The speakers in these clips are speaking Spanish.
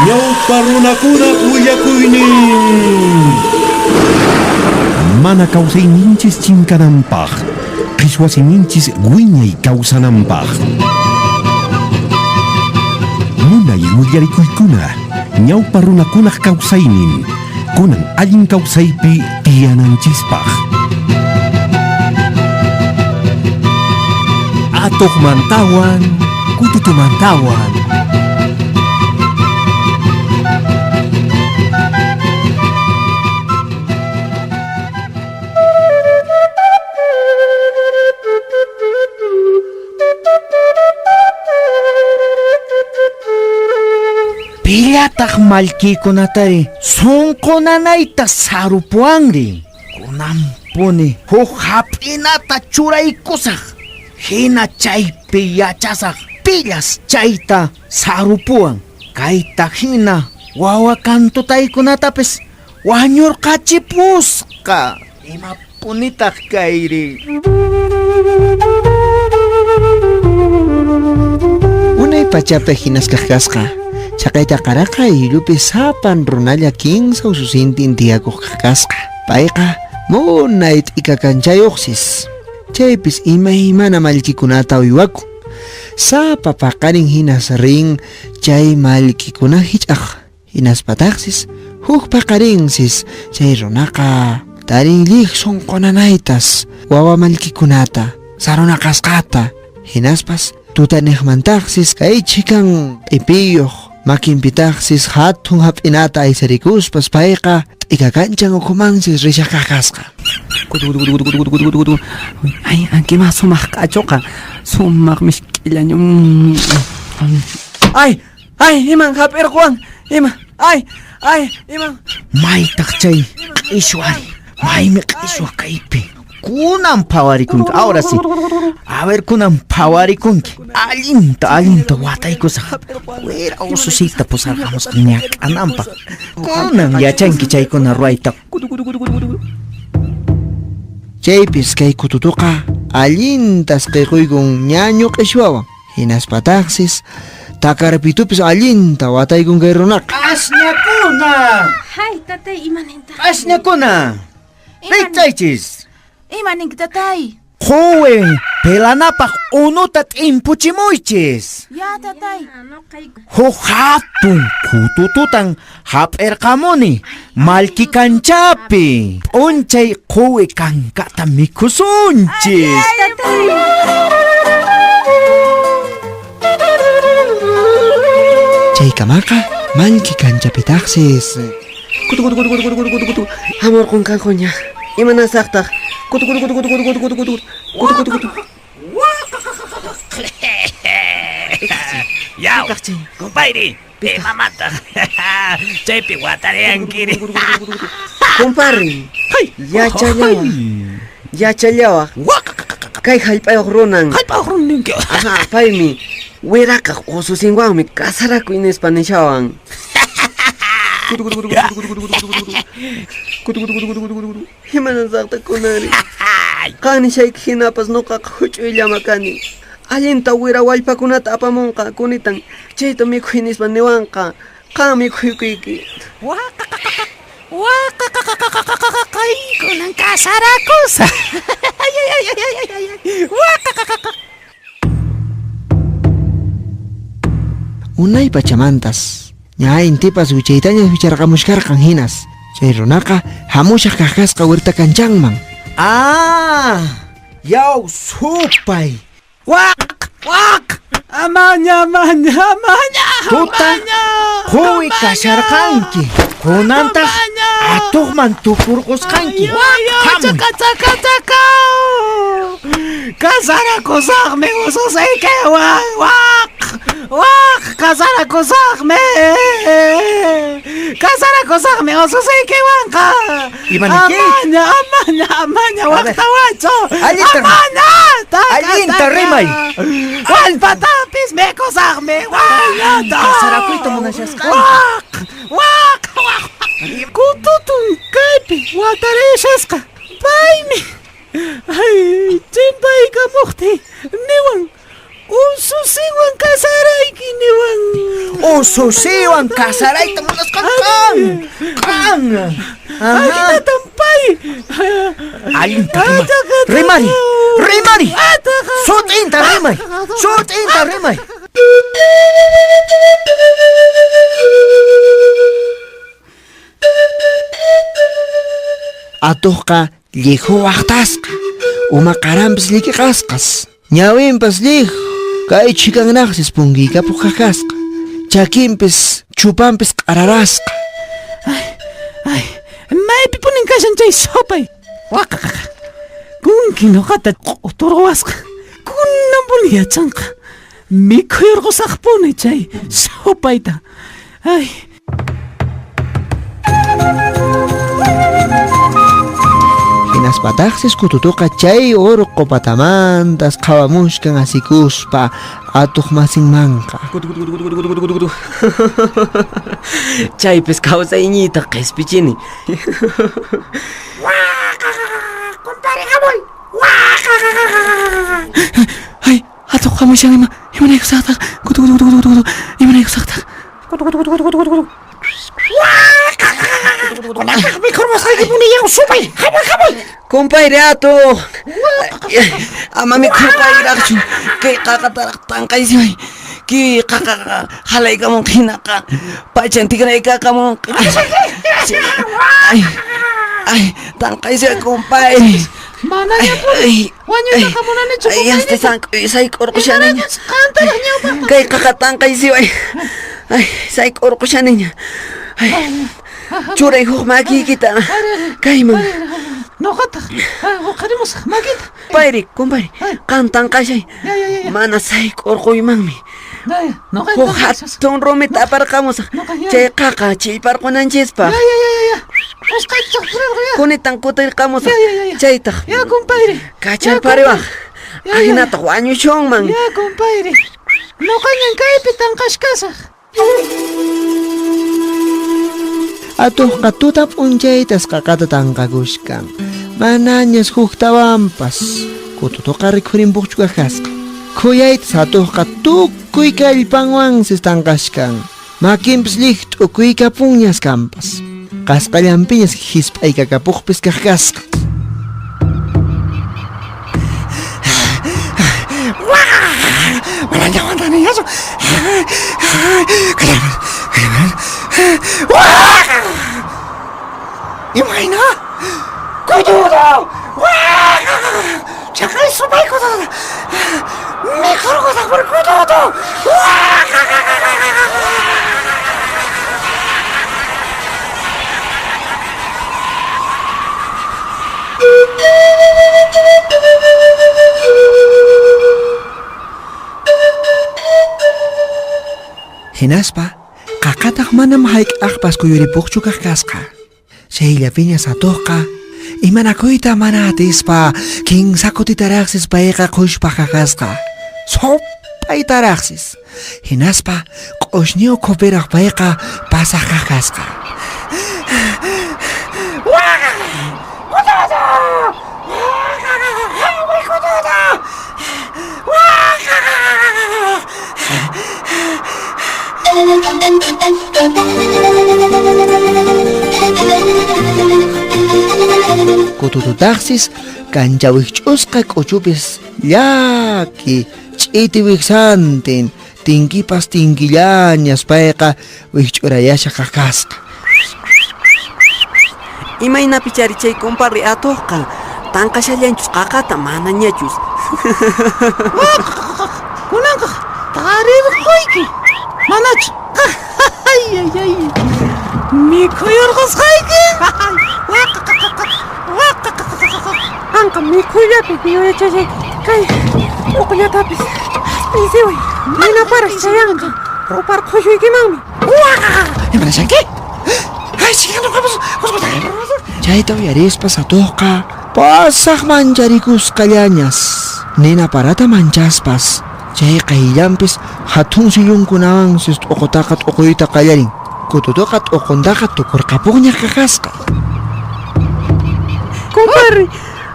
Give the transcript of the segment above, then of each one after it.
ñawpa runakuna willakuynin. Mana kawsayninchis chinkananpaq, qhichwasininchis wiñay kawsananpaq. Munay willarikuykuna, ñawpa runakunaq kawsaynin, kunan allin kawsaypi tiyananchispaq. Atuqmantawan, kututumantawan. Pillataq mallkiykunatari sunqunanayta sarupuwanri. Kunampuni huk hap'inata churaykusaq. Hina chaypi yachasaq pillas chayta sarupuwan. Kayta hina wawa kantutaykunatapis wañurqachipusqa. Imapunitaq kayri. Unay pachapi hinaskaq kasqa. Chaqayta qaraqa ilupi sapan runalla kinsa ususintin tiyakuq kasqa. Payqa munay t'ikakanchayuqsis. Chaypis imaymana mallkikunata uywakun. Sapa paqarin hinas rin chay mallkikuna hich'aq. Hinaspataqsis huk paqarinsis chay runaqa tarin liq sunqunanaytas wawa mallkikunata saruna kasqata. Hinaspas tutaniqmantaqsis kay chikan q'ipiyuq makinpitaqsis hatun hap'inata aysarikuspas payqa t'ikakanchan ukhumansis rishaq kasqa. Ay, anqima sumaq k'achuqa sumaq misk'illaña. Ay, iman hap'irquwan ima. Ay, iman. Maytaq chay q'ishwari, maymi q'ishwa kaypi. Kunan phawarikunki. Ahora sí. A ver, kunan phawarikunki. Allinta wataykusaq. Wira ususita pusarqamusqa ñak'ananpaq. Kunan yachanki chaykuna ruwayta. Chaypis kay kututuqa allintas qiquygun ñañu q'ishwawan. Hinaspataqsis takarpitupis allinta wataykun kay runaqa. Asñakuna! Hay, tatay, imaninta. Asñakuna! Riqchaychis! Imaninki, tatay. Huwe, pelanapaq unuta t'impuchimuychis. Ya, tatay. Huk hatun kutututan hap'irqamuni malkikanchapi. P'unchay quwi kankata mikusunchis. Tatay. Chaykamaqa malki kanchapitaqsis. Amor qunqanquña. Imanasaqtaq. Yaw, compadre, mamata. Chaypi watariankiri. Compadre, yachallawaq kay hallp'ayuq runan. Aha, paymi wirakaq ususinwanmi kasarakuy nispa nishawan. Imanasaqta kunari. Qani shayki hinapas nuqaqa huch'uyllama kani. Allinta wira wallpakunata apamunqa kunitan chayta mikhuy nispa niwanqa qa mikhuykuyki. Kaykunan kasarakusa. Unay pachamantas ña intipas wichaytañas wicharqamushkarqan hinas. Chay runaqa hamushaq kaqkasqa wirta kanchanman. Yaw supay. Wak! Amaña! Tuta, huwi kasharqanki. Kunantaq atuqman tupurqusqanki. Hamuy. Chaka! Kasarakusaqmi ususaykiwan. Wak! Kasarakusaqmi ususaykiwanqa. Imaniki? Amaña, waqtawachu. Allinta rimay. Wallpatapis mikusaqmi. Kasarakuyta munashasqanki. Wak! Kututun kaypi watarishasqa. Paymi. Ay, chimpaykamuqti niwan ususiwan kasarayki niwan ususiwan kasarayta munasqa kan. Tampay. Allinta rimay. Rimay. Sutinta rimay. Atuqqa lliju waqtasqa, umaqaranpis llikiqasqas, ñawinpas lliju, kay chikanaqsis punkiykapuq kakasqa, chakinpis chupanpis q'ararasqa. Ay, maypi punin kashan chay sopay. Waqaqaqa. Kunki nuqata q'uturwasqa. Kunan puni yachanqa. Mikhuyurqusaqpuni chay sopayta. Ay. Hinaspatajsis kututuqa chay urqu patamantas qhawamushkan asikuspa atuq masinmanqa. Chaypis kawsayñita qhispichini. Ay, atuq hamushan imanaykusaqtaq. Imanaykusaqtaq. Compadre atuq. Ama mikhurqayraqchu. Kay qaqataraq tanqaysimay. Ki qaqa halaykamun hinaqa. Pachan tigraykamun. Ay, tanqaysimay compadre. Mananya puni. Wañuyta hamunanichu. Ay, hasta sayk'urqushaniña. Kay qaqa tanqaysimay. Ay, sayk'urqushaniña. Ay, churay huk makiykita kayman. Nuqataq huqarimusaq makita. Compadre, qan tanqashay. Mana sayk'urquymanmi. Huk hatun rumita aparqamusaq. Chay qaqa chillparqunanchispa. Kunitan kutirqamusaq. Chaytaq. Ya, compadre. Kacharpariwaq. Ahinataq wañushunman. Ya, compadre. Nuqañan kaypi tanqashkasaq. Atuqqa tuta p'unchaytas qaqata tanqakushkan. Manañas huktawanpas kututuqa rikhurinpuqchu kakasqa. Khuyaytas atuqqa tukuy kallpanwansis tanqashkan. Makinpis lij t'ukuykapunñas kanpas. Qasqallanpiñas hisp'aykakapuqpis kakasqa. Imagina! Cuidado! Chakay subay ko na! Mikro ko na por cuidado! Hinaspa, qaqataq manam hayk'aqpas kuyuripuqchu kakasqa. Chayllapiñas atuqqa imanakuyta mana atispa kinsa kutitaraqsis payqa qushpa kakasqa. Sopaytaraqsis. Hinaspa q'ushniw qhupiraq payqa pasaq kakasqa. Kutututaqsis kanchawij ch'usqa k'uchupis llaki ch'itiwijsantin tinkipas tinkillañas payqa wijch'urayasha kakasqa. Imaynapi chari chay compadre atuqqa tanqashallanchus qaqata manañachus. Kunanqa tarirquyki. Manachu. Ay. Mikhuyurqusqayki. Anqa mikhullapi yuyachashay kay uqllatapis pisiway mana paras chayanqa ruparqushuykimanmi. ¿Imanashanki? Ay, sigamos. Chayta uyarispas atuqqa pasaq mancharikusqallañas nina parata manchaspas chay qayllanpis hatun sillunkunawansis t'uqutaqa t'uquyta qallarin kututuqa t'uquntaqa tukurqapuqña kakasqa. Compadre,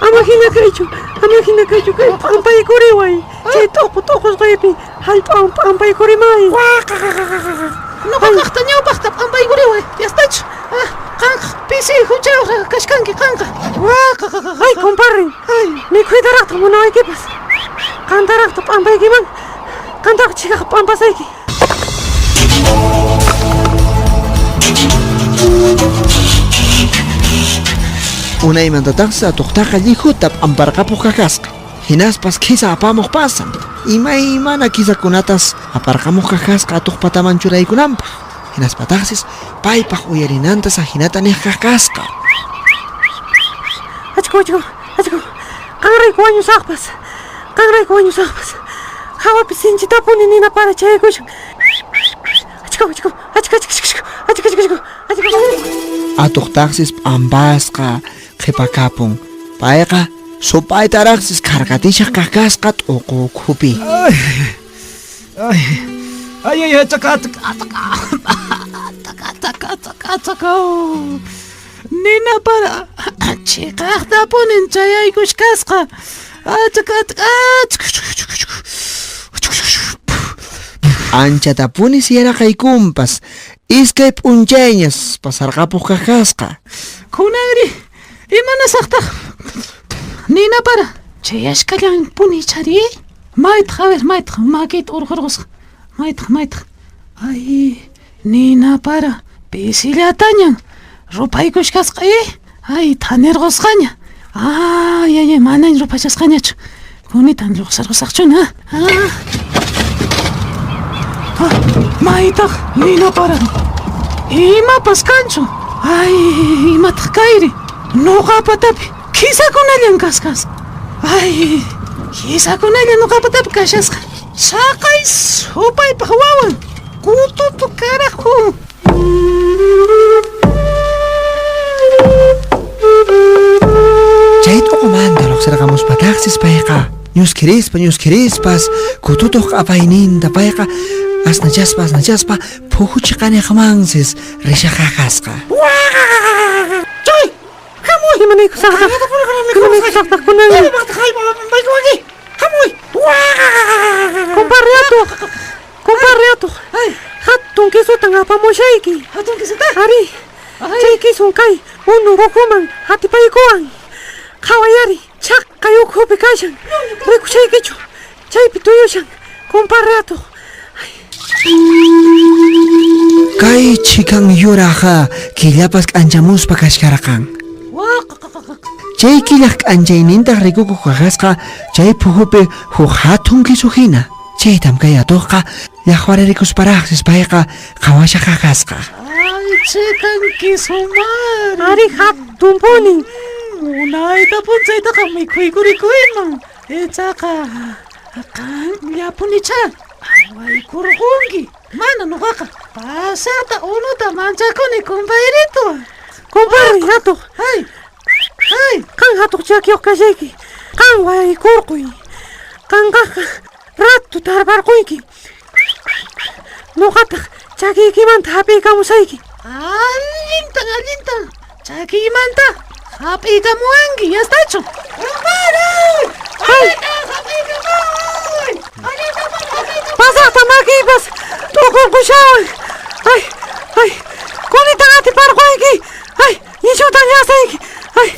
Amahina kaychu kay pampay kuriway. Chay tokos kaypi hallp'an pampay kurimay. Nuqa kaqta ñawpaqta pampay kuriway. Yastachu. Qanqa pisi huchayuq kashkanki qanqa. Ay, compadre. Mikhuytaraqta munawaykipas. Qantaraqta pampaykiman. Qantaqa chikaqa pampasayki. Unaymantataqsi atuqtaqa llihutap amparqapuq kakasqa. Hinaspas kisa apamuq pasan. Imaymana kisakunatas aparqamuq kakasqa atuq pataman churaykunanpaq. Hinaspataqsis paypaq uyarinantas ahinata niq kakasqa. Achku. Qanrayku wañusaqpas. Hawapi sinchitapuni nina para chaykushan. Achku. Atuqtaqsis p'ampasqa qhipakapun. Payqa supaytaraqsis karqatishaq kakasqa t'uqu ukhupi. Ay, taka. Nina para chiqaqta punin chayaykush kasqa. Anchata punis yaraqaykunpas iskay p'unchayñas pasarqapuq kakasqa. Kunagri imanasaqtaq Nina para chayashkallan puni chari. Maytaq makita urqurqusqa. Maytaq. Ay, Nina para pisillatañan rupaykush kasqa. Ay, thanirqusqaña. Ay, manan rupachasqañachu. Kunitan lluqsarqusaqchuna. Maytaq Nina para imapas kanchu. Ay, imataq kayri nuqapatapi kisakunallan kasqas. Ay, kisakunallan nuqapatapi kashasqa. Saqay supaypaq wawan kututu karahu. Chay t'uqumanta lluqsirqamuspataqsis payqa ñuskirispas kututuq q'apayninta payqa asnachaspa phuchiqaniqmansis rishaq kakasqa. Chay! Hamuy! Imanaykusaqtaq kunani. Compadre atuq. Hatun kisutan apamushayki. Ari. Chay kisun kay unu rukuman hatipaykuwan. Qhawayari chaqay ukhupi kashan. Rikushaykichu. Chaypi tuyushan. Compadre atuq. Kay chikan yuraqa killapas k'anchamuspa kashkarqan. Chay killaq k'anchaynintaq rikukuq kakasqa chay phuhupi huk hatun kisu hina. Chaytam kay atuqqa llaqwaririkusparaqsis payqa qhawasha kakasqa. Ay, chikan kisumar. Ari hatun puni. Unayta punchaytaqa mikhuykurikuyman. Ichaqa qan llapunicha. Waykurqunki. Mana nuqaqa pasaqta unuta manchakuni compayrito. Compadre atuq. Qan hatuq chakiyuq kashayki. Qan waykurquy. Qanqaqa ratu tarparquyki. Nuqataq chakiykimanta hap'iykamusayki. Allintan. Chakiymanta hap'iykamuwanki. Yastachu. Pasaqta makiypas tukurqushawan. Ay, kunitan atiparquyki. Ay, nishutan llasayki. Ay.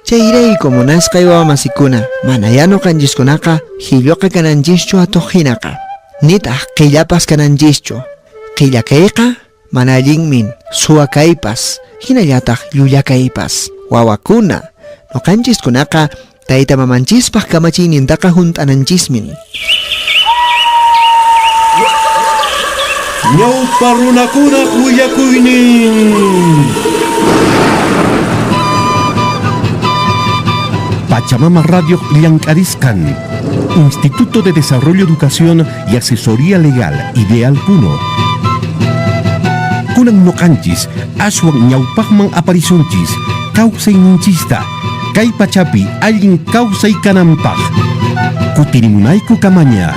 Chayrayku munasqay wawamasikuna mana yanu qanchiskunaqa hilluqa kananchischu atuq hinaqa. Nitaq qillapas kananchischu. Qillakayqa mana allinmin suwakaypas hinallataq llullakaypas. Wawakuna nuqanchiskunaqa tayta mamanchispaq kamachiynintaqa hunt'ananchismin. Ñawpa runakuna willakuynin. Pachamama Radio Llancariscan, Instituto de Desarrollo, Educación y Asesoría Legal, Ideal Puno. Kunang nokanchis, aswang ñawpaqman aparishunchis, kawsay ninchista, kay pachapi allin kawsay kanampaq. Kutirimunayku kamaña.